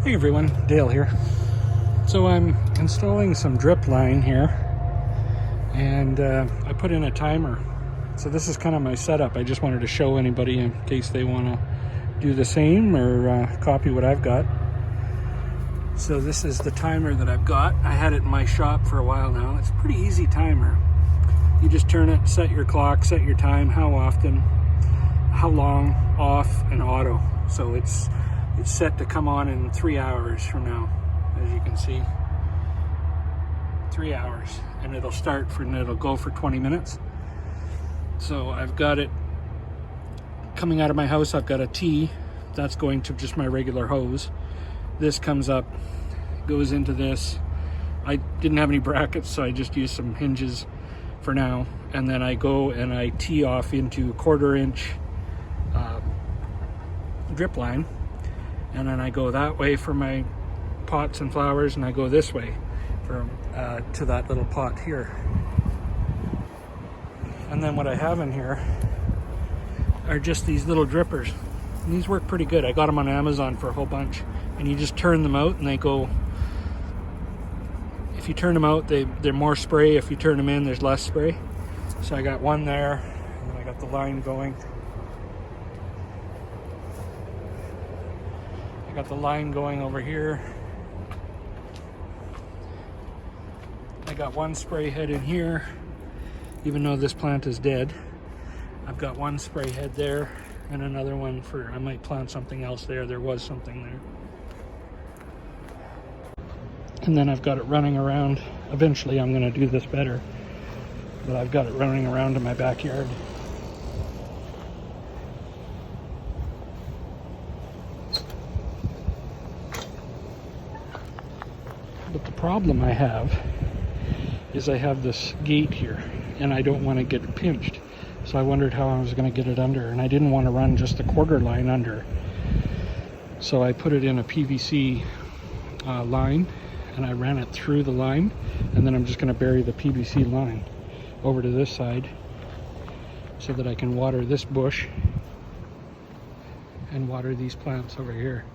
Hey everyone, Dale here. So I'm installing some drip line here, and I put in a timer. So this is kind of my setup. I just wanted to show anybody in case they want to do the same or copy what I've got. So this is the timer that I've got. I had it in my shop for a while now. It's a pretty easy timer. You just turn it, set your clock, set your time, how often, how long, off, and auto. So it's set to come on in 3 hours from now, as you can see. 3 hours, and it'll go for 20 minutes. So I've got it coming out of my house. I've got a T that's going to just my regular hose. This comes up, goes into this. I didn't have any brackets, so I just used some hinges for now. And then I go and I tee off into 1/4 inch drip line. And then I go that way for my pots and flowers, and I go this way to that little pot here. And then what I have in here are just these little drippers. And these work pretty good. I got them on Amazon for a whole bunch. And you just turn them out and they go, if you turn them out, they're more spray. If you turn them in, there's less spray. So I got one there, and then I got the line going. Got the line going over here. I got one spray head in here, even though this plant is dead. I've got one spray head there and another one I might plant something else there. There was something there. And then I've got it running around. Eventually I'm going to do this better, but I've got it running around in my backyard. But the problem I have is I have this gate here, and I don't want to get pinched. So I wondered how I was going to get it under, and I didn't want to run just the 1/4 line under. So I put it in a PVC line, and I ran it through the line, and then I'm just going to bury the PVC line over to this side so that I can water this bush and water these plants over here.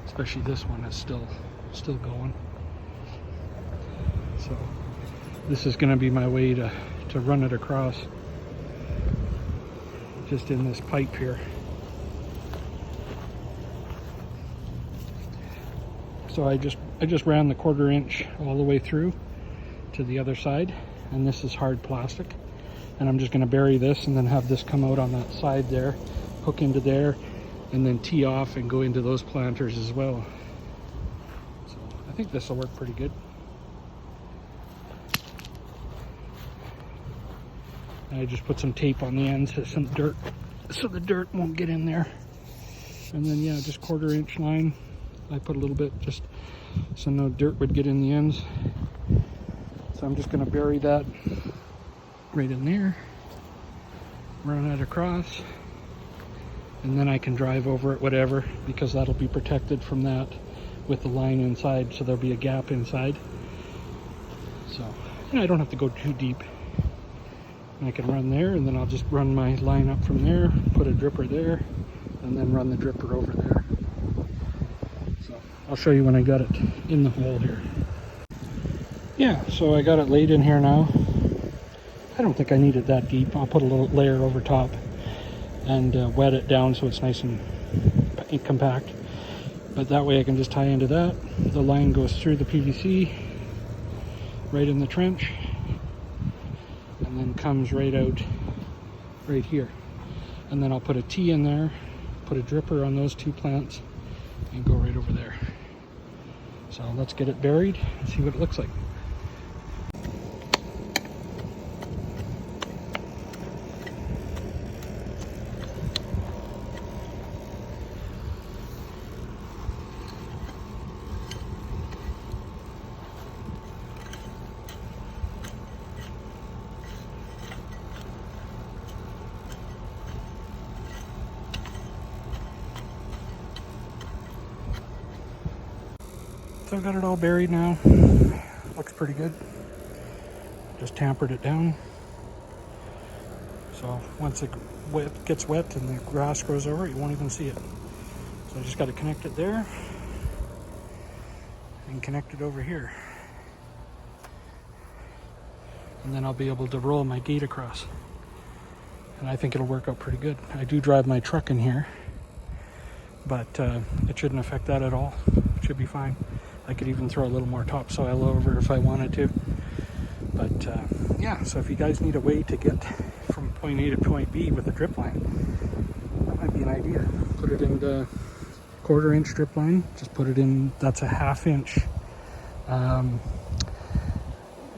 Especially this one is still going. So this is going to be my way to run it across, just in this pipe here. So I just ran the 1/4 inch all the way through to the other side, and this is hard plastic, and I'm just going to bury this and then have this come out on that side there, hook into there, and then tee off and go into those planters as well. So I think this will work pretty good. I just put some tape on the ends, some dirt, so the dirt won't get in there. And then yeah, just 1/4 inch line. I put a little bit just so no dirt would get in the ends. So I'm just going to bury that right in there, run it across, and then I can drive over it, whatever, because that'll be protected from that with the line inside, so there'll be a gap inside. So I don't have to go too deep. I can run there, and then I'll just run my line up from there, put a dripper there, and then run the dripper over there. So I'll show you when I got it in the hole here. Yeah, so I got it laid in here now. I don't think I need it that deep. I'll put a little layer over top and wet it down so it's nice and compact. But that way I can just tie into that. The line goes through the PVC, right in the trench, and then comes right out right here. And then I'll put a T in there, put a dripper on those two plants, and go right over there. So let's get it buried and see what it looks like. So I've got it all buried now. Looks pretty good. Just tampered it down. So once it gets wet and the grass grows over it, you won't even see it. So I just got to connect it there. and connect it over here. And then I'll be able to roll my gate across. And I think it'll work out pretty good. I do drive my truck in here, but it shouldn't affect that at all. It should be fine. I could even throw a little more topsoil over if I wanted to. But yeah, so if you guys need a way to get from point A to point B with a drip line, that might be an idea. Put it in the 1/4 inch drip line. Just put it in, that's a 1/2 inch.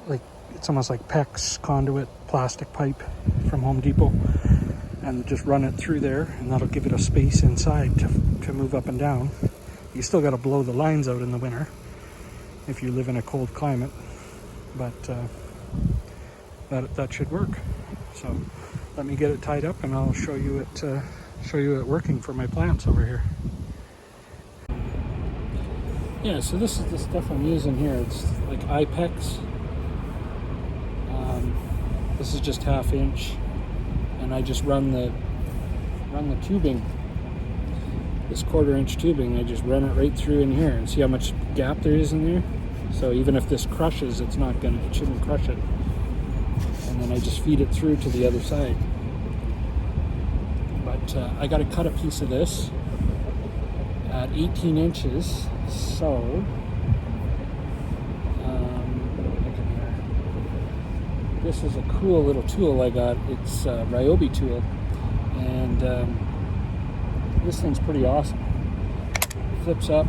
Like, it's almost like PEX conduit plastic pipe from Home Depot. And just run it through there, and that'll give it a space inside to move up and down. You still got to blow the lines out in the winter if you live in a cold climate, but that should work. So let me get it tied up, and I'll show you it working for my plants over here. Yeah, so this is the stuff I'm using here. It's like IPEX. This is just 1/2 inch. And I just run the tubing, this 1/4 inch tubing, I just run it right through in here, and see how much gap there is in there? So even if this crushes, it shouldn't crush it. And then I just feed it through to the other side. But I got to cut a piece of this at 18 inches, so this is a cool little tool I got. It's a Ryobi tool, and this thing's pretty awesome. It flips up,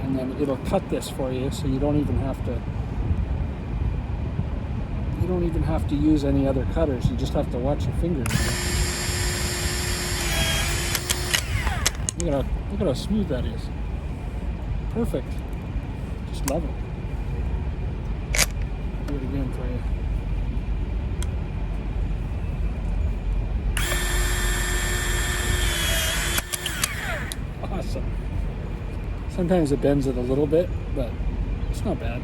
and then it'll cut this for you, so you don't even have to use any other cutters. You just have to watch your fingers. Look at how smooth that is. Perfect. Just love it. Do it again for you. Awesome. Sometimes it bends it a little bit, but it's not bad.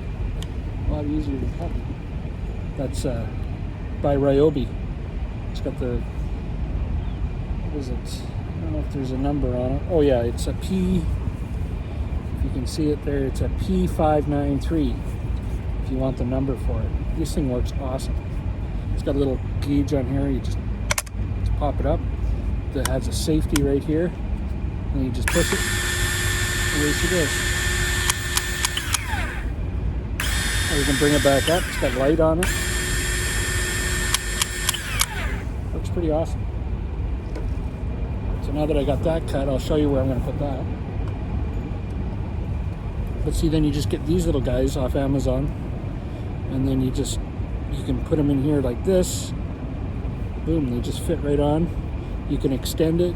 A lot easier to cut. That's by Ryobi. It's got the, what is it? I don't know if there's a number on it. Oh yeah, it's a P, if you can see it there, it's a P593 if you want the number for it. This thing works awesome. It's got a little gauge on here. You just pop it up. That has a safety right here. And you just push it, away she goes. Or you can bring it back up, it's got light on it. Looks pretty awesome. So now that I got that cut, I'll show you where I'm going to put that. But see, then you just get these little guys off Amazon, and then you can put them in here like this. Boom, they just fit right on. You can extend it,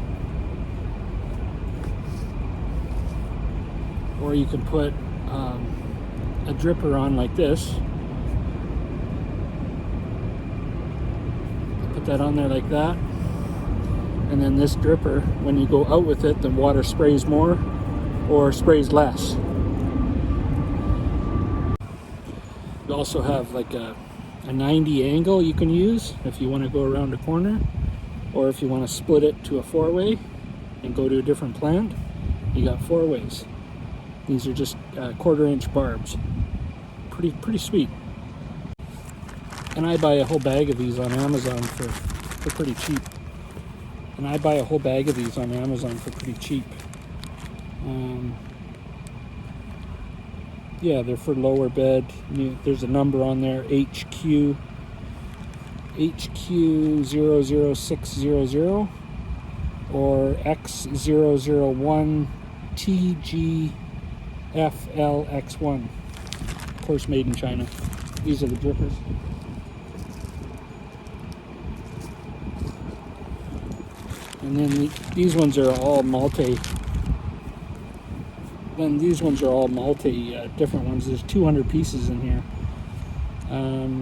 or you can put a dripper on like this. Put that on there like that, and then this dripper, when you go out with it, the water sprays more or sprays less. You also have like a 90 angle you can use if you want to go around a corner, or if you want to split it to a 4-way and go to a different plant, you got 4 ways. These are just 1/4 inch barbs. Pretty sweet. And I buy a whole bag of these on Amazon for pretty cheap. Yeah, they're for lower bed. There's a number on there, HQ00600 or X001TGFLX1. Of course, made in China. These are the drippers. And then these ones are all multi. Different ones. There's 200 pieces in here.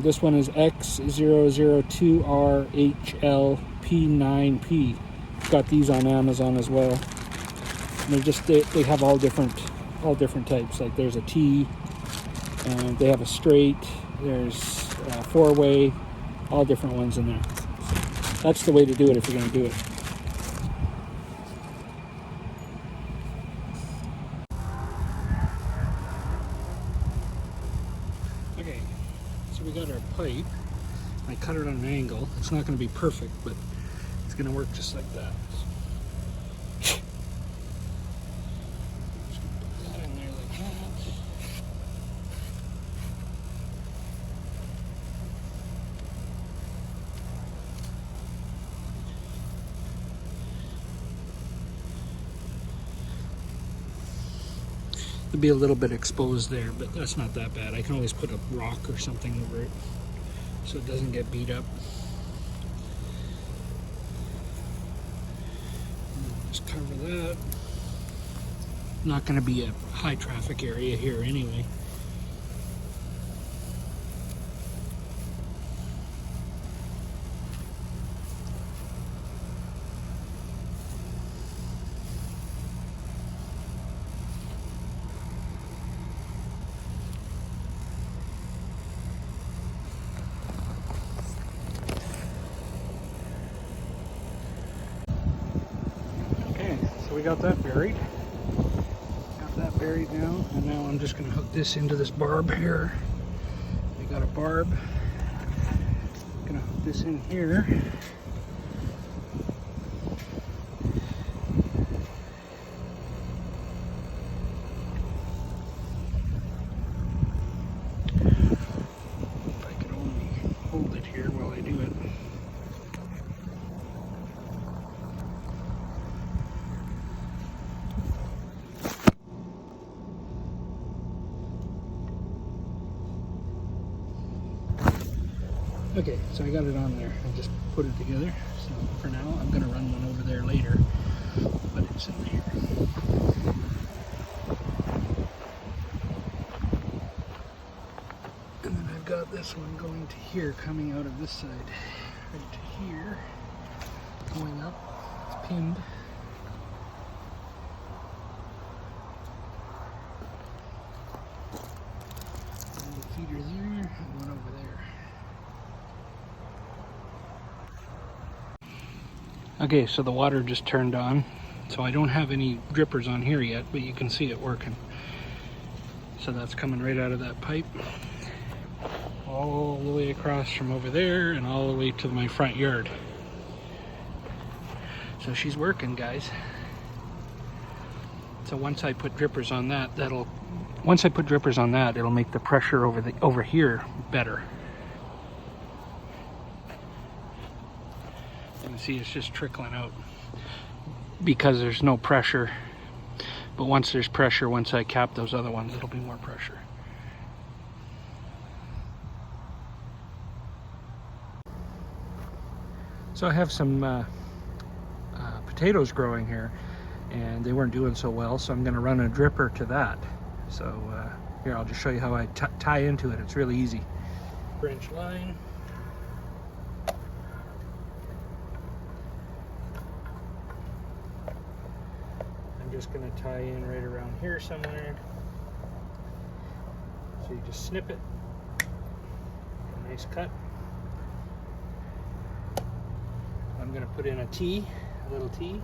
This one is X002RHLP9P. Got these on Amazon as well. And they have all different types. Like there's a T, and they have a straight. There's a 4-way, all different ones in there. So that's the way to do it if you're going to do it. Okay, so we got our pipe. I cut it on an angle. It's not going to be perfect, but it's going to work just like that. Just put that in there like that. It'll be a little bit exposed there, but that's not that bad. I can always put a rock or something over it so it doesn't get beat up. Just cover that. Not going to be a high traffic area here anyway. So we got that buried. Got that buried now, and now I'm just going to hook this into this barb here. We got a barb. I'm going to hook this in here. If I could only hold it here while I do it. Okay, so I got it on there. I just put it together. So for now, I'm going to run one over there later, but it's in here. And then I've got this one going to here, coming out of this side, right to here, going up. It's pinned. And the feeder there, and one over there. Okay, so the water just turned on, so I don't have any drippers on here yet, but you can see it working. So that's coming right out of that pipe, all the way across from over there and all the way to my front yard. So she's working, guys. So once I put drippers on that, it'll make the pressure over here better. See, it's just trickling out because there's no pressure, but once there's pressure, once I cap those other ones, it'll be more pressure. So I have some potatoes growing here, and they weren't doing so well, so I'm going to run a dripper to that. So here, I'll just show you how I tie into it. It's really easy. Branch line. Just going to tie in right around here somewhere. So you just snip it. A nice cut. I'm going to put in a T, a little T.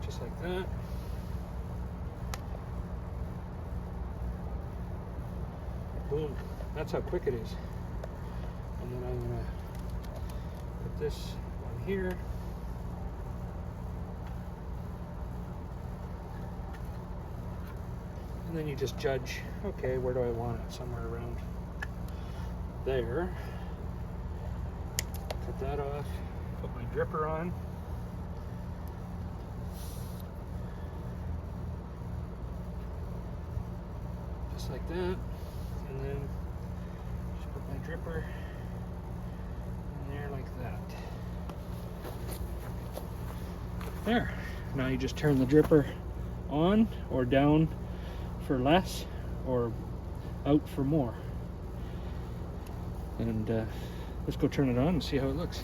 Just like that. Boom. That's how quick it is. And then I'm going to put this one here. And then you just judge, okay, where do I want it? Somewhere around there. Cut that off, put my dripper on. Just like that. And then just put my dripper there like that. There. Now you just turn the dripper on or down for less or out for more. And let's go turn it on and see how it looks.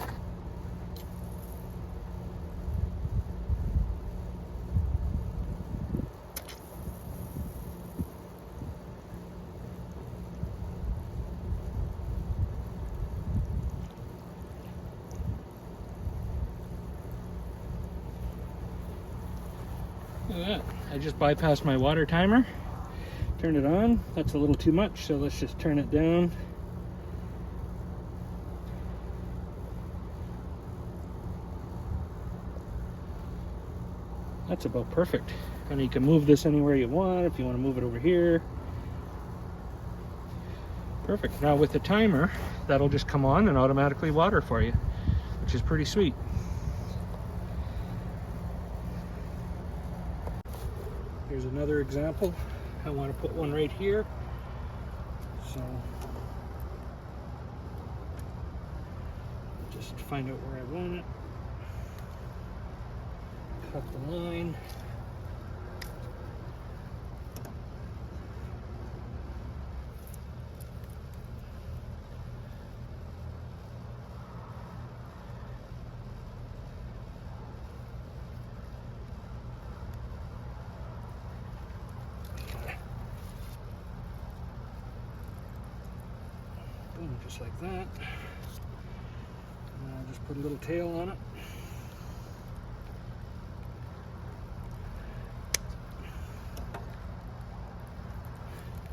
Look at that. I just bypassed my water timer. Turned it on. That's a little too much, so let's just turn it down. That's about perfect. And you can move this anywhere you want, if you want to move it over here. Perfect. Now with the timer, that'll just come on and automatically water for you, which is pretty sweet. Here's another example. I want to put one right here. So just find out where I want it. Cut the line. Boom, just like that. And I'll just put a little tail on it.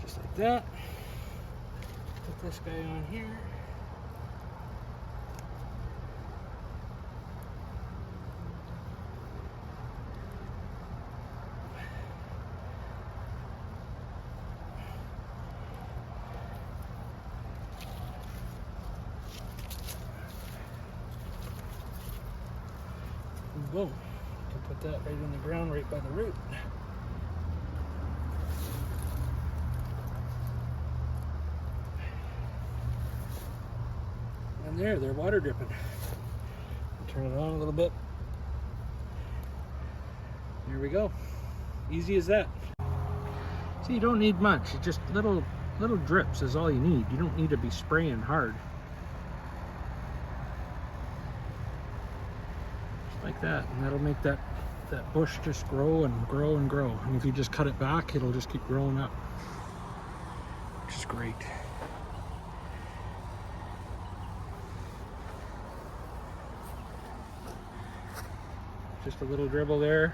Just like that. Put this guy on here. And boom. You can put that right in the ground, right by the root. And there, they're water dripping. Turn it on a little bit. There we go. Easy as that. See, you don't need much. It's just little drips is all you need. You don't need to be spraying hard. Just like that. And that'll make that bush just grow and grow and grow. And if you just cut it back, it'll just keep growing up. Which is great. Just a little dribble there.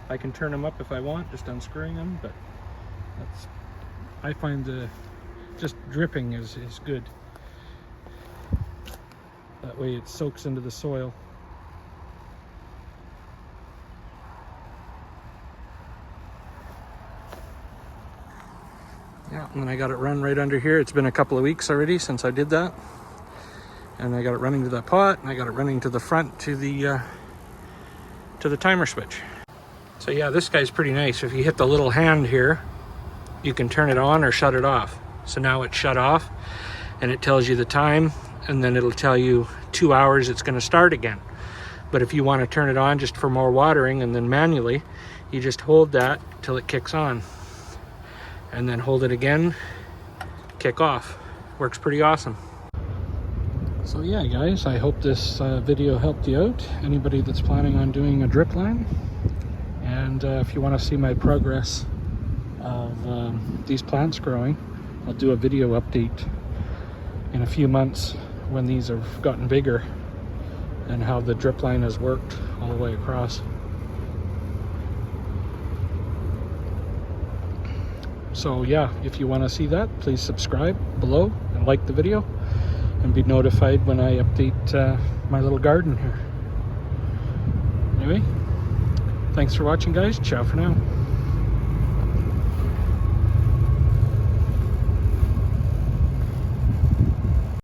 I can turn them up if I want, just unscrewing them, but I find just dripping is good. That way it soaks into the soil. Yeah, and then I got it run right under here. It's been a couple of weeks already since I did that. And I got it running to that pot, and I got it running to the front to the timer switch. So yeah, this guy's pretty nice. If you hit the little hand here, you can turn it on or shut it off. So now it's shut off and it tells you the time, and then it'll tell you 2 hours it's going to start again. But if you want to turn it on just for more watering and then manually, you just hold that till it kicks on and then hold it again, kick off. Works pretty awesome. So yeah guys, I hope this video helped you out. Anybody that's planning on doing a drip line, and if you want to see my progress of these plants growing, I'll do a video update in a few months when these have gotten bigger and how the drip line has worked all the way across. So yeah, if you want to see that, please subscribe below and like the video, and be notified when I update my little garden here. Anyway, thanks for watching guys. Ciao for now.